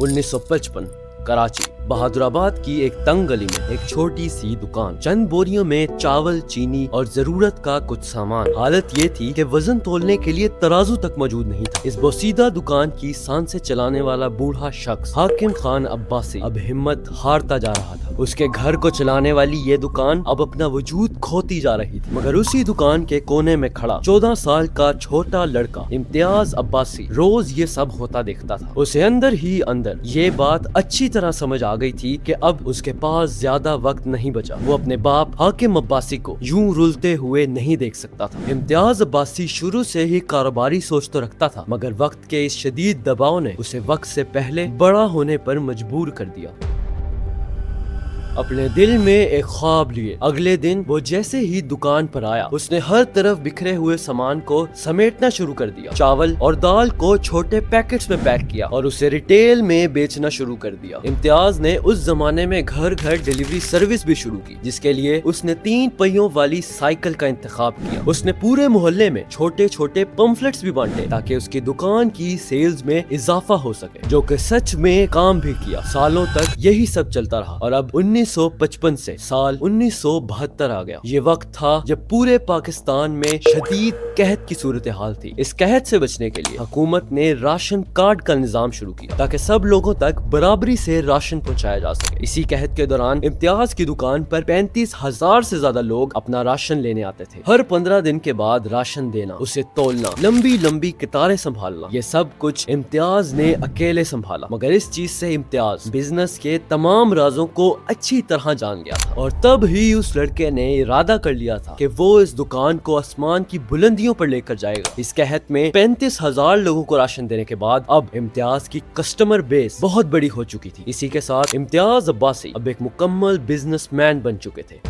1955 कराची बहादुराबाद की एक तंग गली में एक छोटी सी दुकान, चंद बोरियों में चावल, चीनी और जरूरत का कुछ सामान। हालत ये थी कि वजन तोलने के लिए तराजू तक मौजूद नहीं था। इस बोसीदा दुकान की सांस से चलाने वाला बूढ़ा शख्स हाकिम खान अब्बासी अब हिम्मत हारता जा रहा था। उसके घर को चलाने वाली ये दुकान अब अपना वजूद खोती जा रही थी। मगर उसी दुकान के कोने में खड़ा 14 साल का छोटा लड़का इम्तियाज अब्बासी रोज ये सब होता देखता था। उसे अंदर ही अंदर ये बात अच्छी तरह समझ आ गई थी कि अब उसके पास ज्यादा वक्त नहीं बचा। वो अपने बाप हाकिम अब्बासी को यूं रुलते हुए नहीं देख सकता था। इम्तियाज अब्बासी शुरू से ही कारोबारी सोच तो रखता था, मगर वक्त के इस शदीद दबाव ने उसे वक्त से पहले बड़ा होने पर मजबूर कर दिया। अपने दिल में एक ख्वाब लिए अगले दिन वो जैसे ही दुकान पर आया, उसने हर तरफ बिखरे हुए सामान को समेटना शुरू कर दिया। चावल और दाल को छोटे पैकेट्स में पैक किया और उसे रिटेल में बेचना शुरू कर दिया। इम्तियाज ने उस जमाने में घर घर डिलीवरी सर्विस भी शुरू की, जिसके लिए उसने 3 पहियों वाली साइकिल का इंतखाब किया। उसने पूरे मोहल्ले में छोटे छोटे पंफलेट्स भी बांटे ताकि उसकी दुकान की सेल्स में इजाफा हो सके, जो कि सच में काम भी किया। सालों तक यही सब चलता रहा और अब 1955 से साल 1972 आ गया। ये वक्त था जब पूरे पाकिस्तान में शदीद कहत की सूरत हाल थी। इस कहत से बचने के लिए हुकूमत ने राशन कार्ड का निजाम शुरू किया ताकि सब लोगों तक बराबरी से राशन पहुंचाया जा सके। इसी कहत के दौरान इम्तियाज की दुकान पर 35,000 से ज्यादा लोग अपना राशन लेने आते थे। हर 15 दिन के बाद राशन देना, उसे तोलना, लंबी लंबी कतारें संभालना, ये सब कुछ इम्तियाज ने अकेले संभाला। मगर इस चीज से इम्तियाज बिजनेस के तमाम राजों को अच्छी तरह जान गया था और तब ही उस लड़के ने इरादा कर लिया था कि वो इस दुकान को आसमान की बुलंदियों पर लेकर जाएगा। इस कहत में 35,000 लोगों को राशन देने के बाद अब इम्तियाज की कस्टमर बेस बहुत बड़ी हो चुकी थी। इसी के साथ इम्तियाज अब्बासी अब एक मुकम्मल बिजनेसमैन बन चुके थे।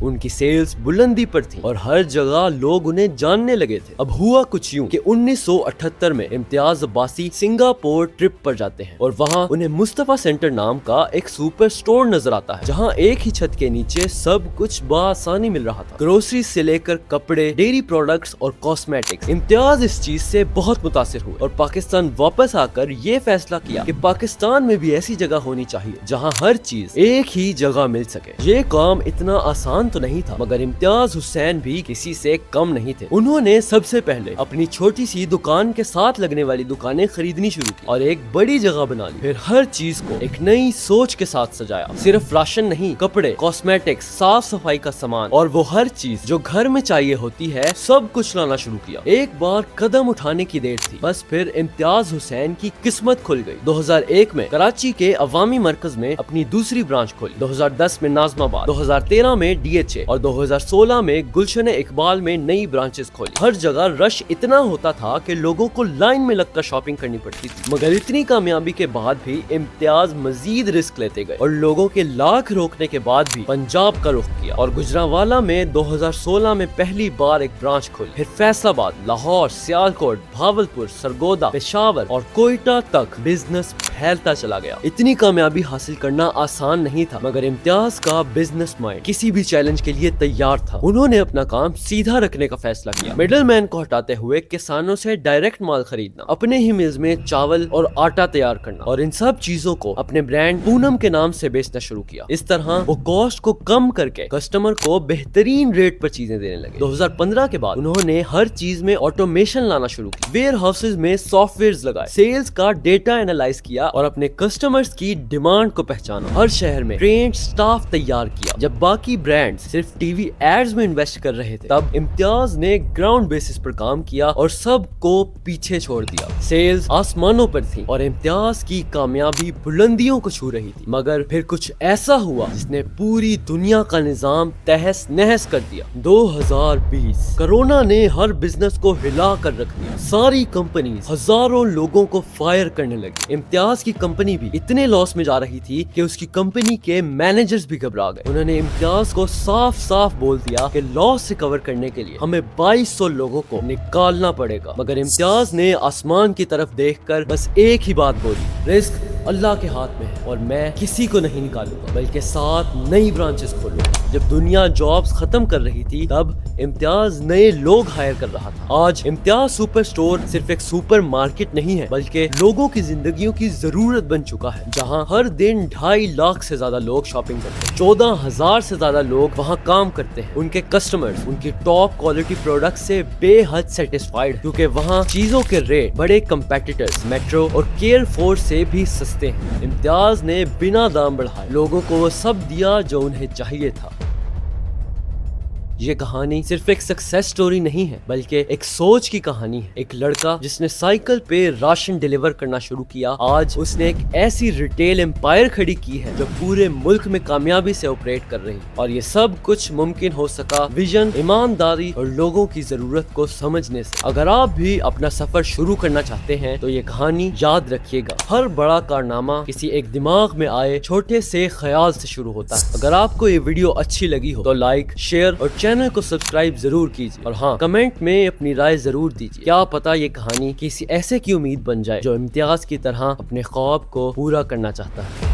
उनकी सेल्स बुलंदी पर थी और हर जगह लोग उन्हें जानने लगे थे। अब हुआ कुछ यूं कि 1978 में इम्तियाज अब्बासी सिंगापुर ट्रिप पर जाते हैं और वहां उन्हें मुस्तफा सेंटर नाम का एक सुपर स्टोर नजर आता है, जहां एक ही छत के नीचे सब कुछ बआसानी मिल रहा था। ग्रोसरी से लेकर कपड़े, डेयरी प्रोडक्ट्स और कॉस्मेटिक्स। इम्तियाज इस चीज से बहुत मुतासिर हुए और पाकिस्तान वापस आकर ये फैसला किया कि पाकिस्तान में भी ऐसी जगह होनी चाहिए जहाँ हर चीज एक ही जगह मिल सके। ये काम इतना आसान तो नहीं था, मगर इम्तियाज हुसैन भी किसी से कम नहीं थे। उन्होंने सबसे पहले अपनी छोटी सी दुकान के साथ लगने वाली दुकानें खरीदनी शुरू की और एक बड़ी जगह बना ली। फिर हर चीज को एक नई सोच के साथ सजाया। सिर्फ राशन नहीं, कपड़े, कॉस्मेटिक्स, साफ सफाई का सामान और वो हर चीज जो घर में चाहिए होती है, सब कुछ लाना शुरू किया। एक बार कदम उठाने की देर थी, बस फिर इम्तियाज हुसैन की किस्मत खुल गई। 2001 में कराची के अवामी मरकज में अपनी दूसरी ब्रांच खोली, 2010 में नाजमाबाद, 2013 में और 2016 में गुलशन इकबाल में नई ब्रांचेस खोली। हर जगह रश इतना होता था कि लोगों को लाइन में लगकर शॉपिंग करनी पड़ती थी। मगर इतनी कामयाबी के बाद भी इम्तियाज मजीद रिस्क लेते गए और लोगों के लाख रोकने के बाद भी पंजाब का रुख किया और गुजरांवाला में 2016 में पहली बार एक ब्रांच खोली। फिर फैसलाबाद, लाहौर, सियालकोट, भावलपुर, सरगोदा, पेशावर और कोयटा तक बिजनेस फैलता चला गया। इतनी कामयाबी हासिल करना आसान नहीं था, मगर इम्तियाज का बिजनेस माइंड किसी भी चैलेंज के लिए तैयार था। उन्होंने अपना काम सीधा रखने का फैसला किया, मिडलमैन को हटाते हुए किसानों से डायरेक्ट माल खरीदना, अपने ही मिल्स में चावल और आटा तैयार करना और इन सब चीजों को अपने ब्रांड पूनम के नाम से बेचना शुरू किया। इस तरह वो कॉस्ट को कम करके कस्टमर को बेहतरीन रेट पर चीजें देने लगे। 2015 के बाद उन्होंने हर चीज में ऑटोमेशन लाना शुरू किया, वेयर हाउसेज में सॉफ्टवेयर लगाए, सेल्स का डेटा एनालाइज किया और अपने कस्टमर्स की डिमांड को पहचाना। हर शहर में ट्रेन्ड स्टाफ तैयार किया। जब बाकी ब्रांड सिर्फ टीवी एड्स में इन्वेस्ट कर रहे थे, तब इम्तियाज ने ग्राउंड बेसिस पर काम किया और सबको पीछे छोड़ दिया। सेल्स आसमानों पर थी और इम्तियाज की कामयाबी बुलंदियों को छू रही थी। मगर फिर कुछ ऐसा हुआ जिसने पूरी दुनिया का निजाम तहस नहस कर दिया। 2020 कोरोना ने हर बिजनेस को हिला कर रख दिया। सारी कंपनी हजारों लोगों को फायर करने लगी। इम्तियाज की कंपनी भी इतने लॉस में जा रही थी कि उसकी कंपनी के मैनेजर्स भी घबरा गए। उन्होंने इम्तियाज को साफ साफ बोल दिया कि लॉस रिकवर करने के लिए हमें 2200 लोगों को निकालना पड़ेगा। मगर इम्तियाज ने आसमान की तरफ देखकर बस एक ही बात बोली, रिस्क اللہ کے ہاتھ میں ہے اور میں کسی کو نہیں نکالوں گا بلکہ 7 نئی برانچز کھولوں گا۔ جب دنیا جابز ختم کر رہی تھی تب امتیاز نئے لوگ ہائر کر رہا تھا۔ آج امتیاز سپر سٹور صرف ایک سپر مارکیٹ نہیں ہے بلکہ لوگوں کی زندگیوں کی ضرورت بن چکا ہے، جہاں ہر دن 2.5 لاکھ سے زیادہ لوگ شاپنگ کرتے ہیں، 14,000 سے زیادہ لوگ وہاں کام کرتے ہیں۔ ان کے کسٹمرز ان کی ٹاپ کوالٹی پروڈکٹ سے بے حد سیٹسفائیڈ کیونکہ وہاں چیزوں کے ریٹ بڑے کمپیٹیٹرز میٹرو اور کیئر فورس سے بھی سستے ہیں۔ امتیاز نے بنا دام بڑھائے لوگوں کو وہ سب دیا جو انہیں چاہیے تھا۔ یہ کہانی صرف ایک سکسیس سٹوری نہیں ہے بلکہ ایک سوچ کی کہانی ہے۔ ایک لڑکا جس نے سائیکل پہ راشن ڈیلیور کرنا شروع کیا، آج اس نے ایک ایسی ریٹیل امپائر کھڑی کی ہے جو پورے ملک میں کامیابی سے آپریٹ کر رہی ہے۔ اور یہ سب کچھ ممکن ہو سکا ویژن، ایمانداری اور لوگوں کی ضرورت کو سمجھنے سے۔ اگر آپ بھی اپنا سفر شروع کرنا چاہتے ہیں تو یہ کہانی یاد رکھیے گا، ہر بڑا کارنامہ کسی ایک دماغ میں آئے چھوٹے سے خیال سے شروع ہوتا ہے۔ اگر آپ کو یہ ویڈیو اچھی لگی ہو تو لائک، شیئر اور چینل کو سبسکرائب ضرور کیجیے، اور ہاں کمنٹ میں اپنی رائے ضرور دیجیے۔ کیا پتا یہ کہانی کسی ایسے کی امید بن جائے جو امتیاز کی طرح اپنے خواب کو پورا کرنا چاہتا ہے۔